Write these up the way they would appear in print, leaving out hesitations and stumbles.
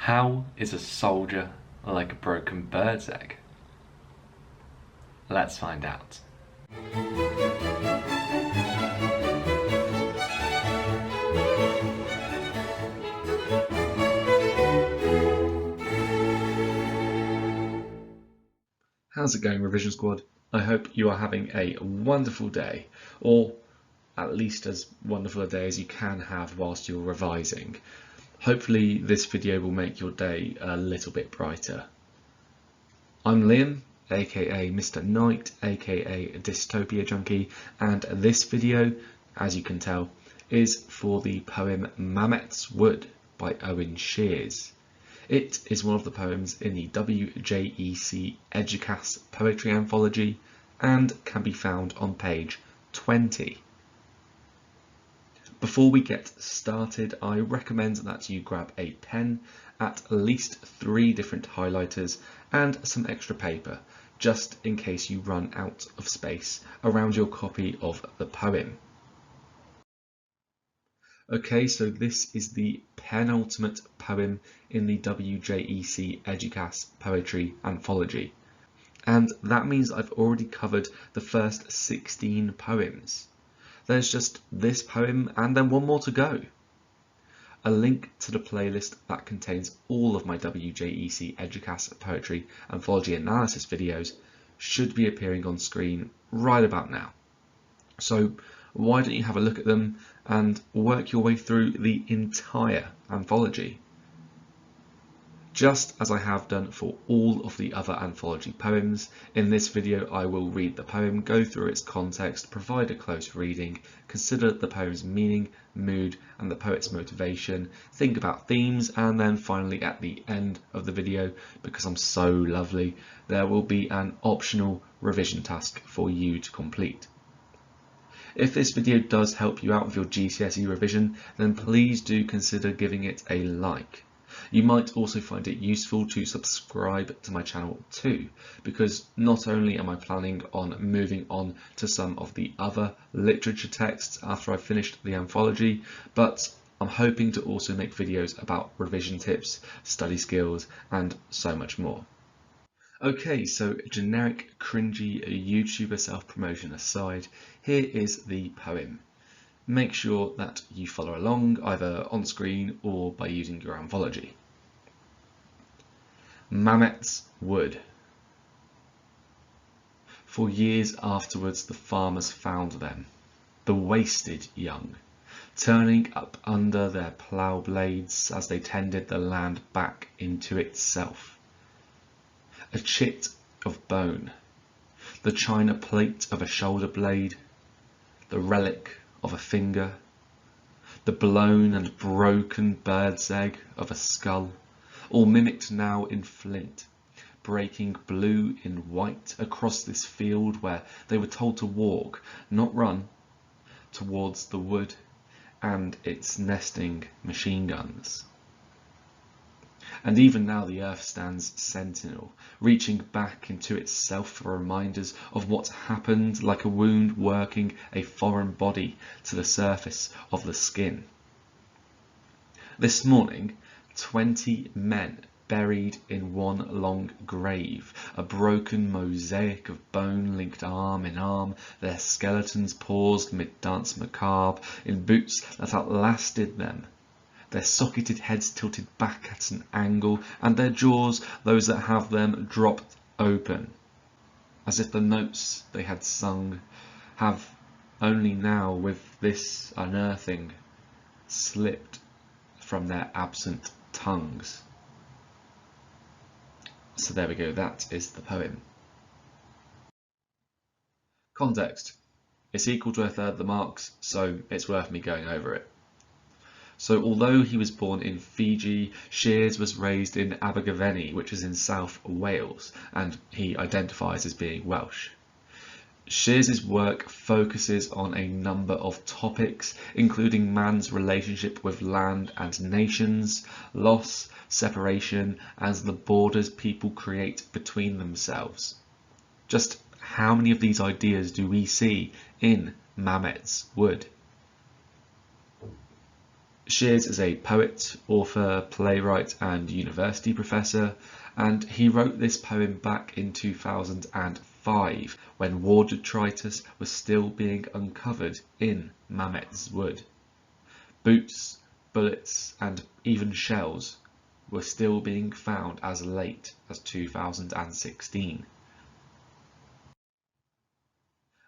How is a soldier like a broken bird's egg? Let's find out. How's it going, Revision Squad? I hope you are having a wonderful day, or at least as wonderful a day as you can have whilst you're revising. Hopefully this video will make your day a little bit brighter. I'm Liam, aka Mr. Knight, aka DystopiaJunkie, and this video, as you can tell, is for the poem Mametz Wood by Owen Sheers. It is one of the poems in the WJEC Eduqas poetry anthology and can be found on page 20. Before we get started, I recommend that you grab a pen, at least 3 different highlighters and some extra paper, just in case you run out of space around your copy of the poem. Okay, so this is the penultimate poem in the WJEC Eduqas poetry anthology, and that means I've already covered the first 16 poems. There's just this poem and then one more to go. A link to the playlist that contains all of my WJEC Eduqas poetry anthology analysis videos should be appearing on screen right about now. So why don't you have a look at them and work your way through the entire anthology? Just as I have done for all of the other anthology poems, in this video I will read the poem, go through its context, provide a close reading, consider the poem's meaning, mood and the poet's motivation, think about themes, and then finally at the end of the video, because I'm so lovely, there will be an optional revision task for you to complete. If this video does help you out with your GCSE revision, then please do consider giving it a like. You might also find it useful to subscribe to my channel too, because not only am I planning on moving on to some of the other literature texts after I've finished the anthology, but I'm hoping to also make videos about revision tips, study skills, and so much more. Okay, so generic cringy YouTuber self-promotion aside, here is the poem. Make sure that you follow along either on screen or by using your anthology. Mametz Wood. For years afterwards the farmers found them, the wasted young, turning up under their plough blades as they tended the land back into itself. A chit of bone, the china plate of a shoulder blade, the relic of a finger, the blown and broken bird's egg of a skull, all mimicked now in flint, breaking blue in white across this field where they were told to walk, not run, towards the wood and its nesting machine guns. And even now the earth stands sentinel, reaching back into itself for reminders of what's happened, like a wound working a foreign body to the surface of the skin. This morning, 20 men buried in one long grave, a broken mosaic of bone linked arm in arm, their skeletons paused mid-dance macabre, in boots that outlasted them, their socketed heads tilted back at an angle, and their jaws, those that have them, dropped open, as if the notes they had sung have only now, with this unearthing, slipped from their absent tongues. So there we go, that is the poem. Context. It's equal to a third the marks, so it's worth me going over it. So although he was born in Fiji, Sheers was raised in Abergavenny, which is in South Wales, and he identifies as being Welsh. Shears's work focuses on a number of topics, including man's relationship with land and nations, loss, separation, and the borders people create between themselves. Just how many of these ideas do we see in Mametz Wood? Sheers is a poet, author, playwright and university professor, and he wrote this poem back in 2005 when war detritus was still being uncovered in Mametz Wood. Boots, bullets and even shells were still being found as late as 2016.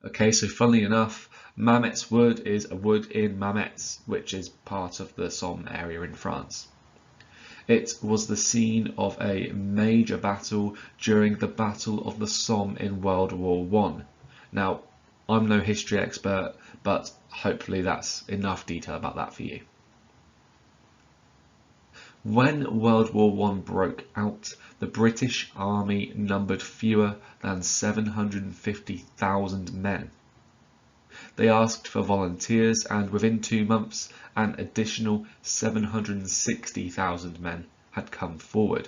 Okay, so funnily enough, Mametz Wood is a wood in Mametz, which is part of the Somme area in France. It was the scene of a major battle during the Battle of the Somme in World War I. Now, I'm no history expert, but hopefully that's enough detail about that for you. When World War I broke out, the British Army numbered fewer than 750,000 men. They asked for volunteers, and within 2 months, an additional 760,000 men had come forward.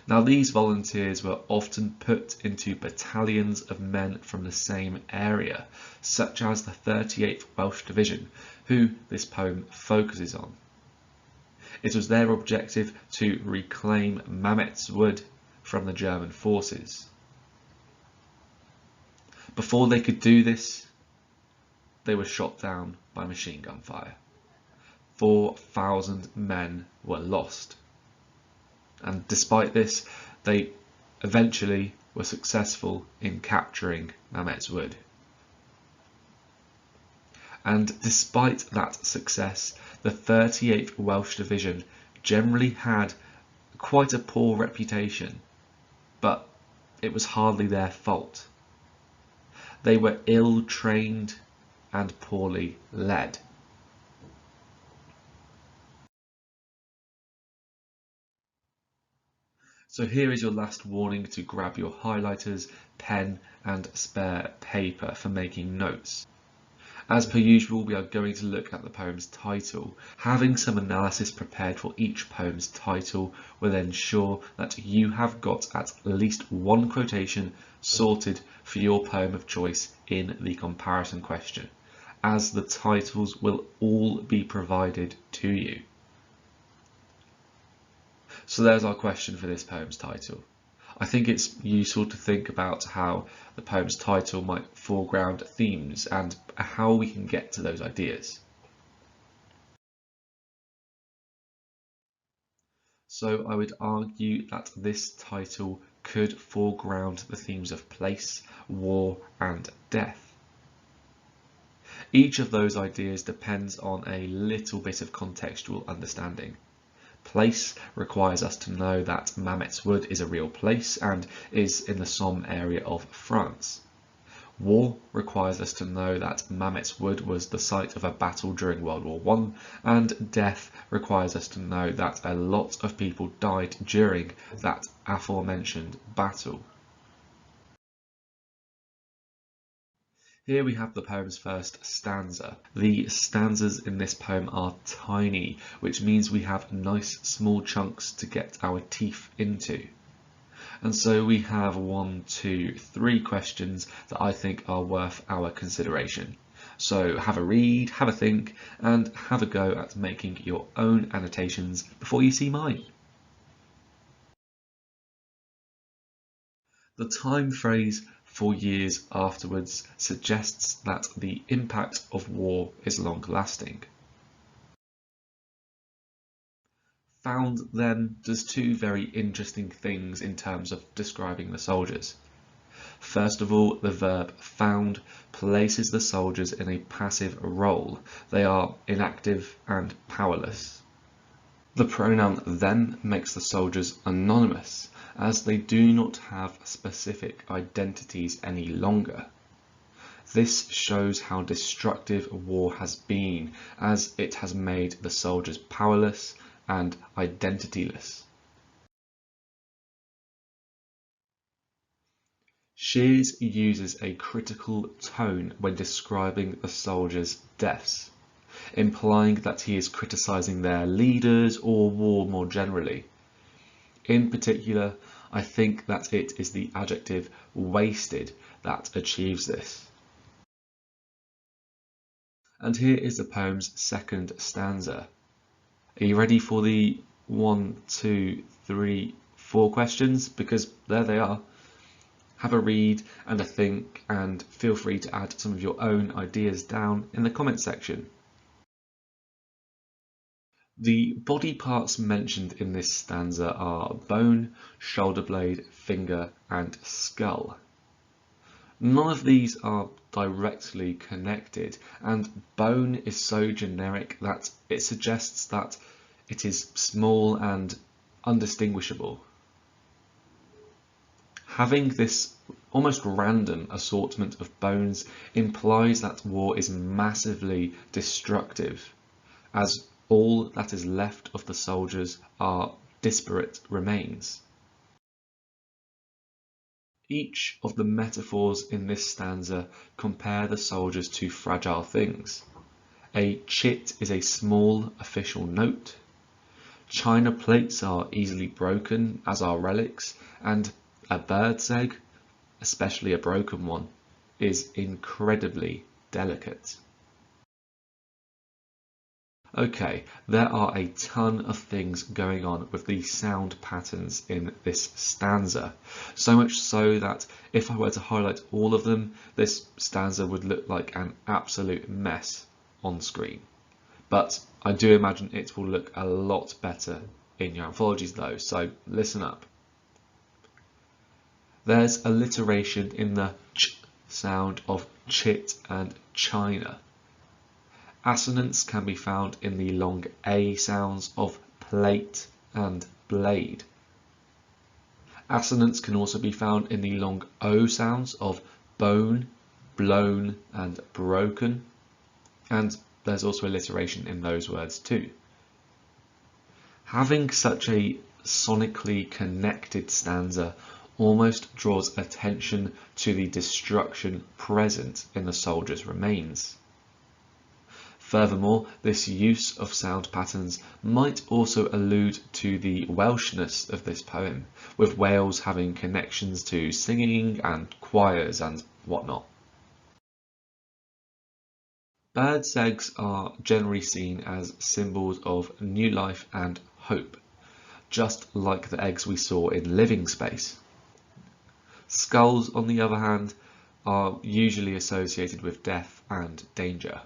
Now, these volunteers were often put into battalions of men from the same area, such as the 38th Welsh Division, who this poem focuses on. It was their objective to reclaim Mametz Wood from the German forces. Before they could do this, they were shot down by machine gun fire. 4,000 men were lost. And despite this, they eventually were successful in capturing Mametz Wood. And despite that success, the 38th Welsh Division generally had quite a poor reputation, but it was hardly their fault. They were ill-trained and poorly led. So here is your last warning to grab your highlighters, pen and spare paper for making notes. As per usual, we are going to look at the poem's title. Having some analysis prepared for each poem's title will ensure that you have got at least one quotation sorted for your poem of choice in the comparison question, as the titles will all be provided to you. So there's our question for this poem's title. I think it's useful to think about how the poem's title might foreground themes and how we can get to those ideas. So I would argue that this title could foreground the themes of place, war and death. Each of those ideas depends on a little bit of contextual understanding. Place requires us to know that Mametz Wood is a real place and is in the Somme area of France. War requires us to know that Mametz Wood was the site of a battle during World War I, and death requires us to know that a lot of people died during that aforementioned battle. Here we have the poem's first stanza. The stanzas in this poem are tiny, which means we have nice small chunks to get our teeth into. And so we have 1, 2, 3 questions that I think are worth our consideration. So have a read, have a think, and have a go at making your own annotations before you see mine. The time phrase "for years afterwards" suggests that the impact of war is long-lasting. Found then does 2 very interesting things in terms of describing the soldiers. First of all, the verb found places the soldiers in a passive role. They are inactive and powerless. The pronoun then makes the soldiers anonymous, as they do not have specific identities any longer. This shows how destructive war has been, as it has made the soldiers powerless and identityless. Sheers uses a critical tone when describing the soldiers' deaths, implying that he is criticising their leaders or war more generally. In particular, I think that it is the adjective wasted that achieves this. And here is the poem's second stanza. Are you ready for the 1, 2, 3, 4 questions? Because there they are. Have a read and a think, and feel free to add some of your own ideas down in the comments section. The body parts mentioned in this stanza are bone, shoulder blade, finger, and skull. None of these are directly connected, and bone is so generic that it suggests that it is small and undistinguishable. Having this almost random assortment of bones implies that war is massively destructive, as all that is left of the soldiers are disparate remains. Each of the metaphors in this stanza compare the soldiers to fragile things. A chit is a small official note. China plates are easily broken, as are relics, and a bird's egg, especially a broken one, is incredibly delicate. Okay, there are a ton of things going on with the sound patterns in this stanza, so much so that if I were to highlight all of them, this stanza would look like an absolute mess on screen. But I do imagine it will look a lot better in your anthologies though, so listen up. There's alliteration in the ch sound of chit and china. Assonance can be found in the long A sounds of plate and blade. Assonance can also be found in the long O sounds of bone, blown, and broken. And there's also alliteration in those words too. Having such a sonically connected stanza almost draws attention to the destruction present in the soldiers' remains. Furthermore, this use of sound patterns might also allude to the Welshness of this poem, with Wales having connections to singing and choirs and whatnot. Birds' eggs are generally seen as symbols of new life and hope, just like the eggs we saw in Living Space. Skulls, on the other hand, are usually associated with death and danger.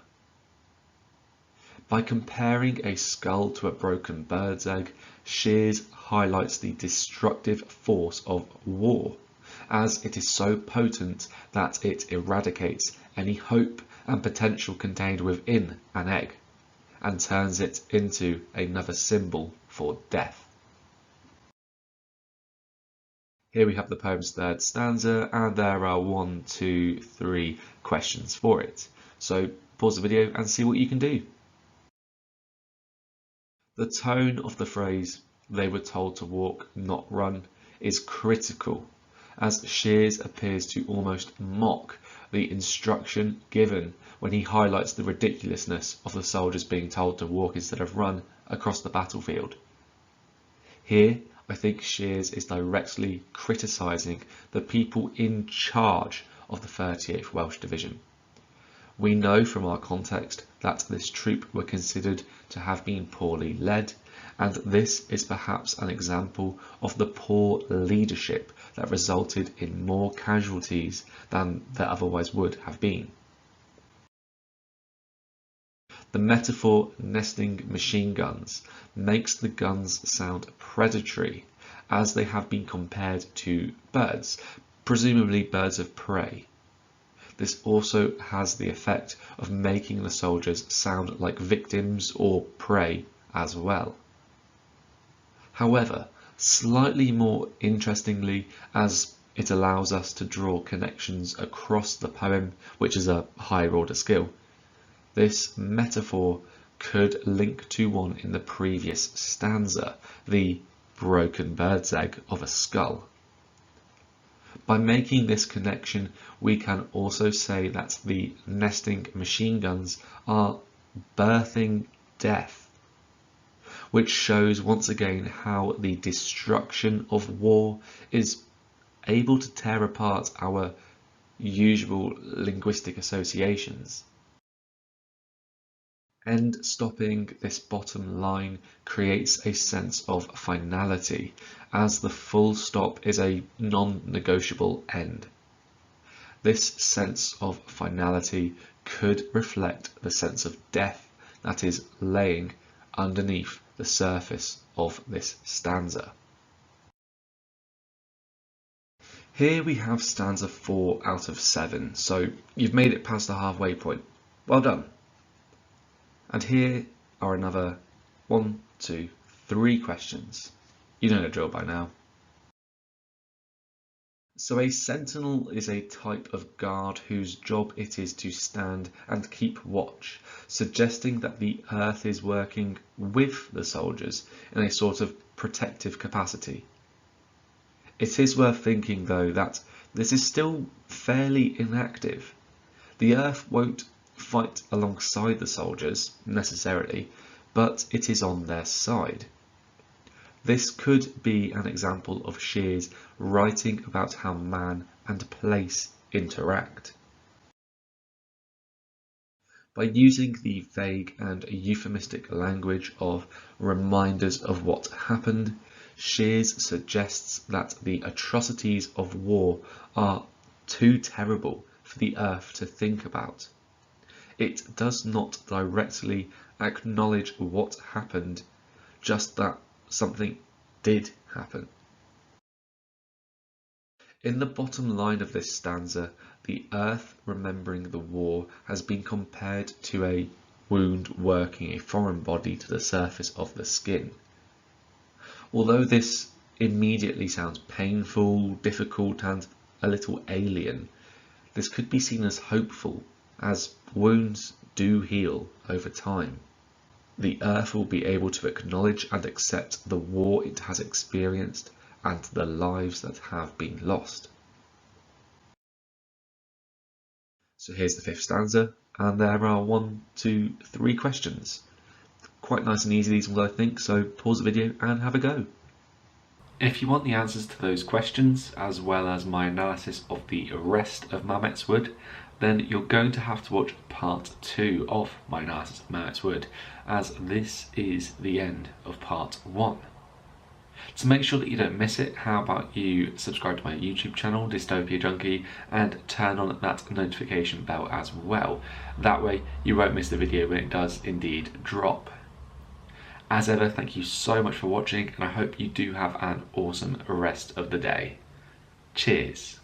By comparing a skull to a broken bird's egg, Sheers highlights the destructive force of war, as it is so potent that it eradicates any hope and potential contained within an egg, and turns it into another symbol for death. Here we have the poem's third stanza, and there are 1, 2, 3 questions for it. So pause the video and see what you can do. The tone of the phrase, "they were told to walk, not run," is critical, as Sheers appears to almost mock the instruction given when he highlights the ridiculousness of the soldiers being told to walk instead of run across the battlefield. Here, I think Sheers is directly criticising the people in charge of the 38th Welsh Division. We know from our context that this troop were considered to have been poorly led, and this is perhaps an example of the poor leadership that resulted in more casualties than there otherwise would have been. The metaphor nesting machine guns makes the guns sound predatory, as they have been compared to birds, presumably birds of prey. This also has the effect of making the soldiers sound like victims or prey as well. However, slightly more interestingly, as it allows us to draw connections across the poem, which is a higher order skill, this metaphor could link to one in the previous stanza, the broken bird's egg of a skull. By making this connection, we can also say that the nesting machine guns are birthing death, which shows once again how the destruction of war is able to tear apart our usual linguistic associations. End stopping this bottom line creates a sense of finality, as the full stop is a non-negotiable end. This sense of finality could reflect the sense of death that is laying underneath the surface of this stanza. Here we have stanza 4 out of 7, so you've made it past the halfway point. Well done. And here are another 1, 2, 3 questions. You know the drill by now. So a sentinel is a type of guard whose job it is to stand and keep watch, suggesting that the earth is working with the soldiers in a sort of protective capacity. It is worth thinking, though, that this is still fairly inactive. The earth won't fight alongside the soldiers, necessarily, but it is on their side. This could be an example of Sheers writing about how man and place interact. By using the vague and euphemistic language of reminders of what happened, Sheers suggests that the atrocities of war are too terrible for the earth to think about. It does not directly acknowledge what happened, just that something did happen. In the bottom line of this stanza, the earth remembering the war has been compared to a wound working a foreign body to the surface of the skin. Although this immediately sounds painful, difficult, and a little alien, this could be seen as hopeful, as wounds do heal over time. The earth will be able to acknowledge and accept the war it has experienced and the lives that have been lost. So here's the 5th stanza, and there are 1, 2, 3 questions. Quite nice and easy, these ones, I think, so pause the video and have a go. If you want the answers to those questions, as well as my analysis of the rest of Mametz Wood, then you're going to have to watch part 2 of my analysis of Mametz Wood, as this is the end of part 1. To make sure that you don't miss it, how about you subscribe to my YouTube channel, DystopiaJunkie, and turn on that notification bell as well. That way you won't miss the video when it does indeed drop. As ever, thank you so much for watching, and I hope you do have an awesome rest of the day. Cheers.